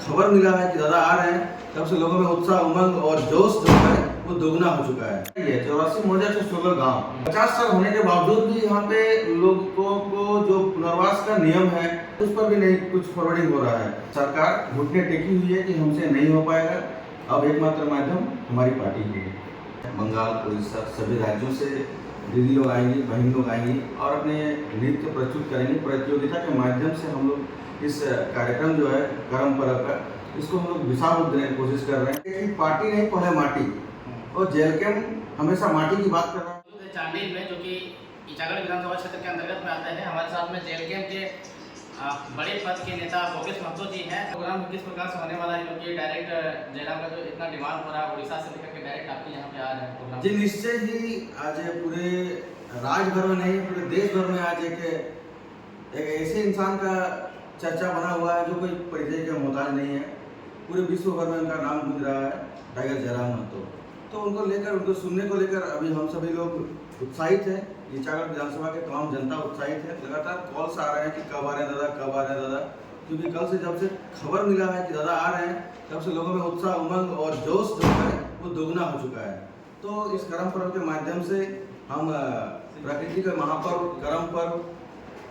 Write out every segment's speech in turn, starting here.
खबर मिला है कि दादा आ रहे हैं, तब से लोगों में उत्साह, उमंग और जोश जो है वो दोगुना हो चुका है। ये 84 मौजा 16 गाँव 50 साल होने के बावजूद भी यहाँ पे लोगों को जो पुनर्वास का नियम है उस पर भी नहीं कुछ फॉरवर्डिंग हो रहा है। सरकार घुटने टेकी हुई है कि हमसे नहीं हो पाएगा। अब एकमात्र माध्यम हमारी पार्टी ही है। बंगाल, उड़ीसा सभी राज्यों से दीदी लोग आएंगी, बहन लोग आएंगी और अपने नृत्य प्रस्तुत करेंगे। प्रतियोगिता के माध्यम से हम लोग इस कार्यक्रम जो है करम पर्व का, इसको हम लोग विशाल रूप देने की कोशिश कर रहे हैं कि पार्टी नहीं पहले माटी, और जेल कैंप हमेशा माटी की बात कर रहा है। चांडील में जो कि ईचागढ़ विधानसभा क्षेत्र के अंतर्गत में आता है, हमारे साथ में जेल कैंप के बड़े पद के नेता भोगेश महतो जी हैं। प्रोग्राम किस प्रकार से होने वाला है, क्योंकि डायरेक्ट जयराम का जो इतना डिमांड हो रहा है उड़ीसा से लेकर के डायरेक्ट आपके यहाँ पे आ रहे हैं प्रोग्राम? जी निश्चय ही आज पूरे राज्य भर में नहीं, पूरे देश भर में आज एक ऐसे इंसान का चर्चा बना हुआ है जो कोई परिचय का मोहताज नहीं है। पूरे विश्व भर में उनका नाम गूंज रहा है, टाइगर जयराम महतो। तो उनको लेकर, उनको सुनने को लेकर अभी हम सभी लोग उत्साहित हैं। ईचागढ़ विधानसभा के तमाम जनता उत्साहित है। लगातार कॉल्स आ रहे हैं कि कब आ रहे हैं दादा, कब आ रहे हैं दादा, क्योंकि कल से जब से खबर मिला है कि दादा आ रहे हैं, तब से लोगों में उत्साह, उमंग और जोश जो है वो दोगुना हो चुका है। तो इस करम पर्व के माध्यम से हम प्रकृति का महापर्व करम पर्व,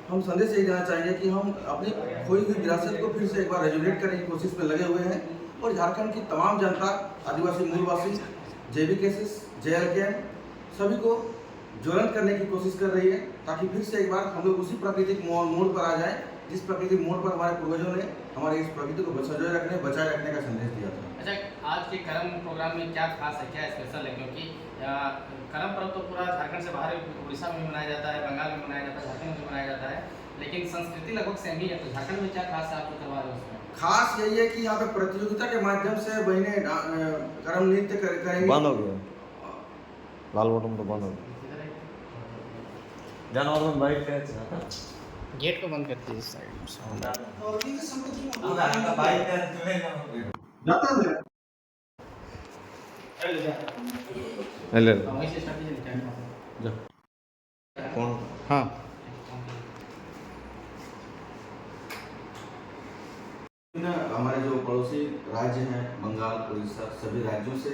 हम संदेश यही देना चाहेंगे कि हम अपनी खोई हुई विरासत को फिर से एक बार रेजुलेट करने की कोशिश में लगे हुए हैं। और झारखंड की तमाम जनता, आदिवासी मूलवासी, जेबी केसेस, जेएल कैंप, सभी को ज्वलंत करने की कोशिश कर रही है, ताकि फिर से एक बार हम लोग उसी प्राकृतिक मोड़ पर आ जाएं जिस प्राकृतिक मोड़ पर हमारे पूर्वजों ने हमारे इस प्रकृति को बचाए रखने का संदेश दिया था। अच्छा, आज के करम प्रोग्राम में क्या खास है, क्या स्पेशल है? क्योंकि करम पर्व तो पूरा झारखंड से बाहर उड़ीसा में मनाया जाता है, बंगाल में मनाया जाता है, झारखंड में मनाया जाता है, लेकिन संस्कृति लगभग सेम ही है। तो झारखंड में क्या खास है, आप करवा रहे हो उसमें? खास यही है कि यहाँ पे प्रतियोगिता के माध्यम से बहने करम नृत्य करेंगे। बंद हो गया, लाल बटन तो बंद हो गया। जनार्दन भाई गेट को बंद करते हैं साइड ले से। कौन? हाँ, हमारे जो पड़ोसी राज्य हैं बंगाल, उड़ीसा सभी राज्यों से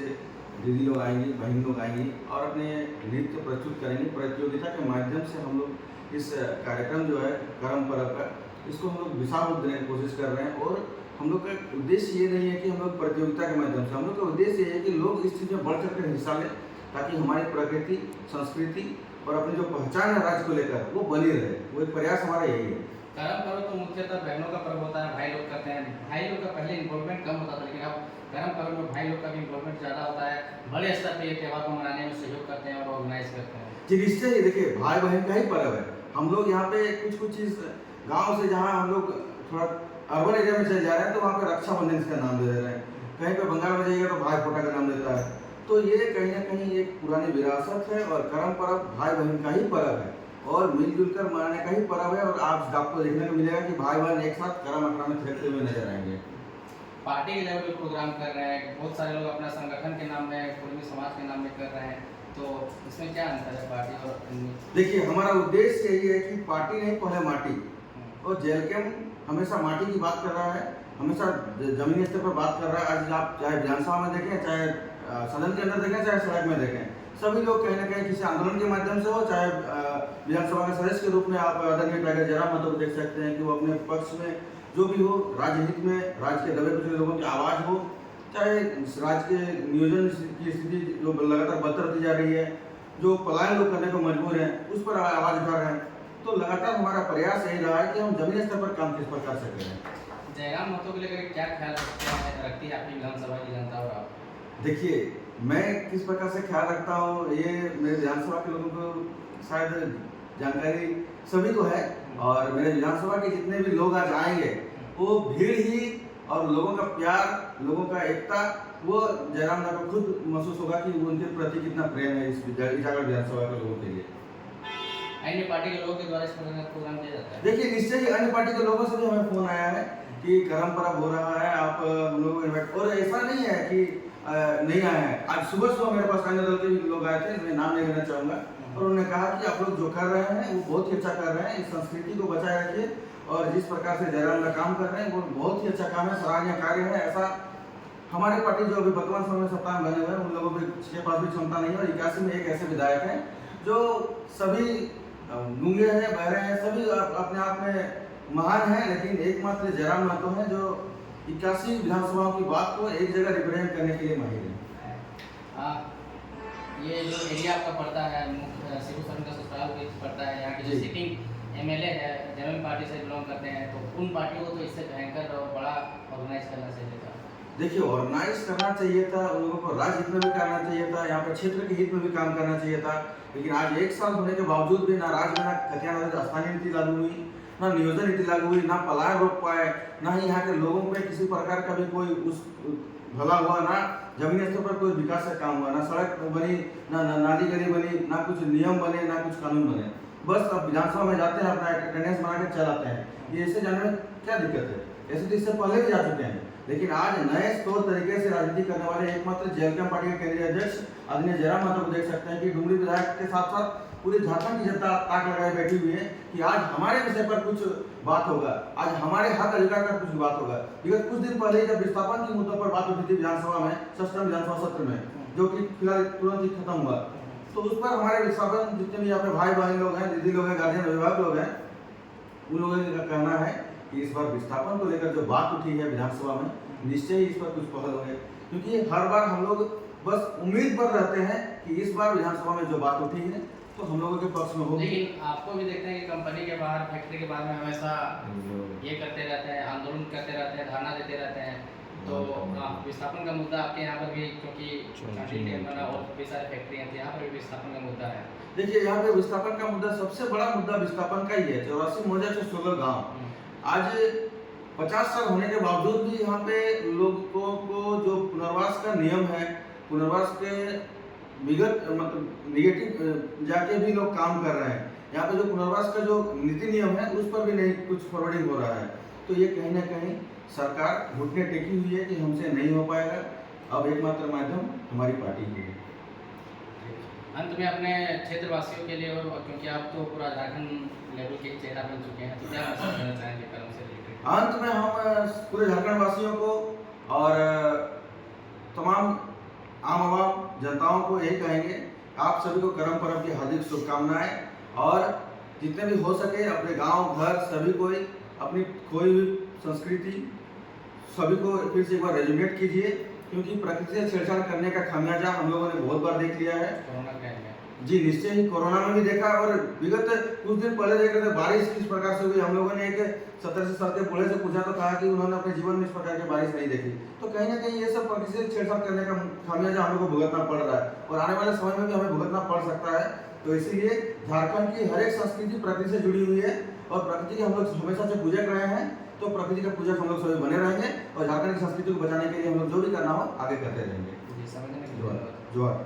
दीदी लोग आएंगी, बहन लोग आएंगी और अपने नृत्य प्रस्तुत करेंगे। प्रतियोगिता के माध्यम से हम लोग इस कार्यक्रम जो है करम पर्व का, इसको हम लोग विशाल रूप देने की कोशिश कर रहे हैं। और हम लोग का उद्देश्य ये नहीं है कि हम लोग प्रतियोगिता के माध्यम से, हम लोग का उद्देश्य ये है कि लोग इस चीज़ में बढ़ चढ़ कर हिस्सा लें, ताकि हमारी प्रकृति, संस्कृति और अपनी जो पहचान है राज्य को लेकर वो बनी रहे। वो एक प्रयास हमारा यही है। करम पर्व तो मुख्यतः बहनों का पर्व होता है, भाई लोग करते हैं। भाई लोग का पहले इन्वॉल्वमेंट कम होता था, लेकिन अब करम पर्व में भाई लोग का भी इन्वॉल्वमेंट ज़्यादा होता है। बड़े स्तर पे ये त्यौहार को मनाने में सहयोग करते हैं और ऑर्गेनाइज करते हैं। जी निश्चय ही, देखिए भाई बहन का ही पर्व है। हम लोग यहाँ पे कुछ चीज़ गाँव से, जहाँ हम लोग थोड़ा अर्बन एरिया में चले जा रहे हैं, तो वहाँ पे रक्षाबंधन का नाम दे रहे हैं। कहीं पे बंगाल में जाइएगा तो भाई फोटा का नाम देता है। तो ये कहीं ना कहीं एक पुरानी विरासत है और करम पर्व भाई बहन का ही पर्व है और मिलजुल कर मनाने का ही पर्व है। और आप आपको देखने को मिलेगा कि भाई बहन एक साथ करम अखड़ा में थिरकते हुए नजर आएंगे। पार्टी के लेवल पे प्रोग्राम कर रहे हैं, बहुत सारे लोग अपना संगठन के नाम में, कुर्मी समाज के नाम में कर रहे हैं, तो इसमें क्या अंतर है पार्टी और? देखिए हमारा उद्देश्य यही है कि पार्टी नहीं पहले माटी, और जेल कैंप हमेशा माटी की बात कर रहा है, हमेशा जमीनी स्तर पर बात कर रहा है। आज आप चाहे विधानसभा में देखें, चाहे सदन के अंदर देखें, चाहे सड़क में देखें, सभी लोग कहीं ना कहीं किसी आंदोलन के माध्यम से हो, चाहे विधानसभा के सदस्य के रूप में आप आदरणीय टाइगर जयराम महतो को देख सकते हैं कि वो अपने पक्ष में जो भी हो, राज्य हित में, राज्य के दबे कुचले लोगों की आवाज़ हो, चाहे राज्य के नियोजन की स्थिति जो लगातार बदतर होती जा रही है, जो पलायन लोग करने को मजबूर हैं, उस पर आवाज़ उठा रहे हैं। तो लगातार हमारा प्रयास यही रहा है कि हम जमीनी स्तर पर काम किस प्रकार से करें। जयराम महतो को लेकर क्या ख्याल रखती है आपकी विधानसभा की जनता और आप? देखिए मैं किस प्रकार से ख्याल रखता हूँ, ये मेरे विधानसभा के लोगों को शायद जानकारी सभी को है। और मेरे विधानसभा के जितने भी लोग आज आएंगे, वो भीड़ ही और लोगों का प्यार, लोगों का एकता, वो जयराम महतो को खुद महसूस होगा कि उनके प्रति कितना प्रेम है इस ईचागढ़ विधानसभा के लोगों के लिए। अन्य पार्टी के लोगों के द्वारा इस प्रोग्राम किया जाता है? देखिए निश्चय ही अन्य पार्टी के लोगों से भी हमें फोन आया है कि करम पर्व हो रहा है, आप हम लोग इन्वाइट, और ऐसा नहीं है कि नहीं आए हैं। आज सुबह सुबह मेरे पास अन्य दल के भी लोग आए थे, मैं नाम नहीं लेना चाहूँगा, और उन्होंने कहा कि आप लोग जो कर रहे हैं वो बहुत ही अच्छा कर रहे हैं, इस संस्कृति को बचाए रखिए और जिस प्रकार से जयराम का काम कर रहे हैं वो बहुत ही अच्छा काम है, सराहनीय कार्य है। ऐसा हमारी पार्टी जो अभी वर्तमान समय में सत्ता में बने हुए हैं उन लोगों के पास भी क्षमता नहीं है। और 81 में एक ऐसे विधायक हैं जो सभी गूंगे हैं, बहरे हैं, सभी अपने आप में महान हैं, लेकिन एकमात्र जयराम महतो हैं जो 81 विधानसभाओं की बात को एक जगह रिप्रेजेंट करने के लिए माहिर है। ये जो एरिया आपका पड़ता है मुख्य सिविल सर्जन का ससुराल भी पड़ता है, यहाँ के जो जी। सिटिंग एमएलए है जनरल पार्टी से बिलोंग करते हैं, तो उन पार्टियों को तो इससे भयंकर और बड़ा ऑर्गेनाइज करना चाहिए था। देखिए, ऑर्गेनाइज करना चाहिए था, उन लोगों को राज्य हित में भी करना चाहिए था, यहाँ पर क्षेत्र के हित में भी काम करना चाहिए था। लेकिन आज 1 साल होने के बावजूद भी ना राज्य में ना कटिया स्थानीय नीति लागू हुई, ना नियोजन नीति लागू हुई, ना पलायन रोक पाए, ना ही यहाँ के लोगों पे किसी प्रकार का भी कोई उस भला हुआ, ना जमीनी स्तर पर कोई विकास का काम हुआ, ना सड़क बनी, ना नाली गली बनी, ना कुछ नियम बने, ना कुछ कानून बने। बस अब विधानसभा में जाते हैं, अपना अटेंडेंस बना के चल आते हैं। ये ऐसे जाने में क्या दिक्कत है? ऐसे तो इससे पहले भी जा चुके हैं। लेकिन आज नए तौर तरीके से राजनीति करने वाले एकमात्र जेएलकेएम पार्टी के केंद्रीय अध्यक्ष आदरणीय जयराम महतो को देख सकते हैं कि डुमरी विधायक के साथ साथ पूरी झारखंड की जनता ताक लगाए बैठी हुई है कि आज हमारे विषय पर कुछ बात होगा, आज हमारे हक अधिकार पर कुछ बात होगा। विगत कुछ दिन पहले जब विस्थापन की मुद्दों पर बात उठी थी विधानसभा में, सत्रहवें विधानसभा सत्र में, जो कि फिलहाल तुरंत ही खत्म हुआ, तो उस पर हमारे विस्थापन जितने भी यहाँ पे भाई बहन लोग हैं, दीदी लोग हैं, गार्जियन अभिभावक लोग हैं, उन लोगों का कहना है कि इस बार विस्थापन को लेकर जो बात उठी है विधानसभा में, निश्चय ही इस पर कुछ पहल होंगे। क्योंकि हर बार हम लोग बस उम्मीद पर रहते हैं कि इस बार विधानसभा में जो बात उठी है तो हम लोगों के पक्ष में होगी। लेकिन आपको भी देखते हैं कि कंपनी के बाहर, फैक्ट्री के बाहर में हमेशा ये करते रहते हैं, आंदोलन करते रहते हैं, धरना देते रहते हैं। तो विस्थापन का मुद्दा आपके यहाँ पर भी, क्योंकि चांदी टेम्पल और भी सारे फैक्ट्रियाँ थी, यहाँ पर भी विस्थापन का मुद्दा है। देखिए, यहाँ पे विस्थापन का मुद्दा, सबसे बड़ा मुद्दा विस्थापन का ही है। 84 मौजा से 16 गाँव, आज 50 साल होने के बावजूद भी यहाँ पे लोगों को जो पुनर्वास का नियम है, पुनर्वास के विगत मतलब निगेटिव जाके भी लोग काम कर रहे हैं। यहाँ पे जो पुनर्वास का जो नीति नियम है उस पर भी नहीं कुछ फॉरवर्डिंग हो रहा है। तो ये कहीं ना कहीं सरकार घुटने टेकी हुई है कि हमसे नहीं हो पाएगा। अब एकमात्र माध्यम हमारी पार्टी ही है। अंत में अपने क्षेत्रवासियों के लिए, और क्योंकि आप तो पूरा झारखंड लेवल के चेहरा बन चुके हैं, तो क्या मैसेज देना चाहेंगे कर्म से रिलेटेड? अंत में हम पूरे झारखंड वासियों को और तमाम आम आवाम जनताओं को यही कहेंगे, आप सभी को करम पर्व की हार्दिक शुभकामनाएं, और जितने भी हो सके अपने गांव घर सभी कोई अपनी खोई हुई संस्कृति सभी को फिर से एक बार रेजुनेट कीजिए, क्योंकि प्रकृति से छेड़छाड़ करने का खामियाजा हम लोगों ने बहुत बार देख लिया है। कोरोना टाइम में जी निश्चय ही, कोरोना में भी देखा, और विगत कुछ दिन पहले देख रहे थे बारिश किस प्रकार से हुई। हम लोगों ने एक 70 साल के बूढ़े से पूछा तो कहा कि उन्होंने अपने जीवन में इस प्रकार की बारिश नहीं देखी। तो कहीं ना कहीं ये सब प्रकृति से छेड़छाड़ करने का खामियाजा हम लोग को भुगतना पड़ रहा है, और आने वाले समय में भी हमें भुगतना पड़ सकता है। तो इसीलिए झारखंड की हर एक संस्कृति प्रकृति से जुड़ी हुई है, और प्रकृति के हम लोग हमेशा से पूजक रहे हैं। तो प्रकृति का पूजक हम लोग सभी बने रहेंगे, और झारखंड की संस्कृति को बचाने के लिए हम लोग जो भी करना हो आगे करते रहेंगे। समझने के लिए जोहार।